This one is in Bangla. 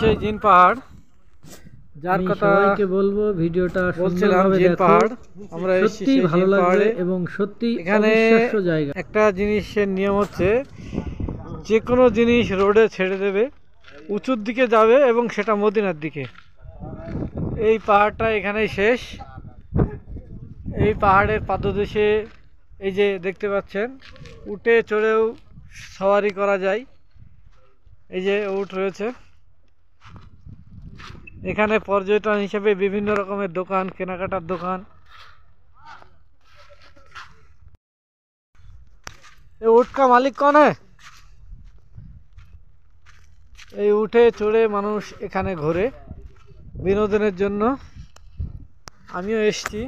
হচ্ছে জিন পাহাড়, যার কথা সবাইকে বলবো ভিডিওটা বলছিলাম। জিন পাহাড় আমরা সত্যি ভালো লাগবে এবং সত্যি এখানে অবিশ্বাস্য জায়গা। একটা জিনিসের নিয়ম হচ্ছে, যে কোনো জিনিস রোডে ছেড়ে দেবে, উঁচুর দিকে যাবে এবং সেটা মদিনার দিকে। এই পাহাড়টা এখানেই শেষ। এই পাহাড়ের পাদদেশে এই যে দেখতে পাচ্ছেন, উটে চড়েও সওয়ারি করা যায়। এই যে উট রয়েছে। এখানে পর্যটন হিসেবে বিভিন্ন রকমের দোকান, কেনাকাটার দোকান। এই উট কা মালিক কোন है? এই উঠে চড়ে মানুষ এখানে ঘোরে বিনোদনের জন্য। আমিও এসেছি।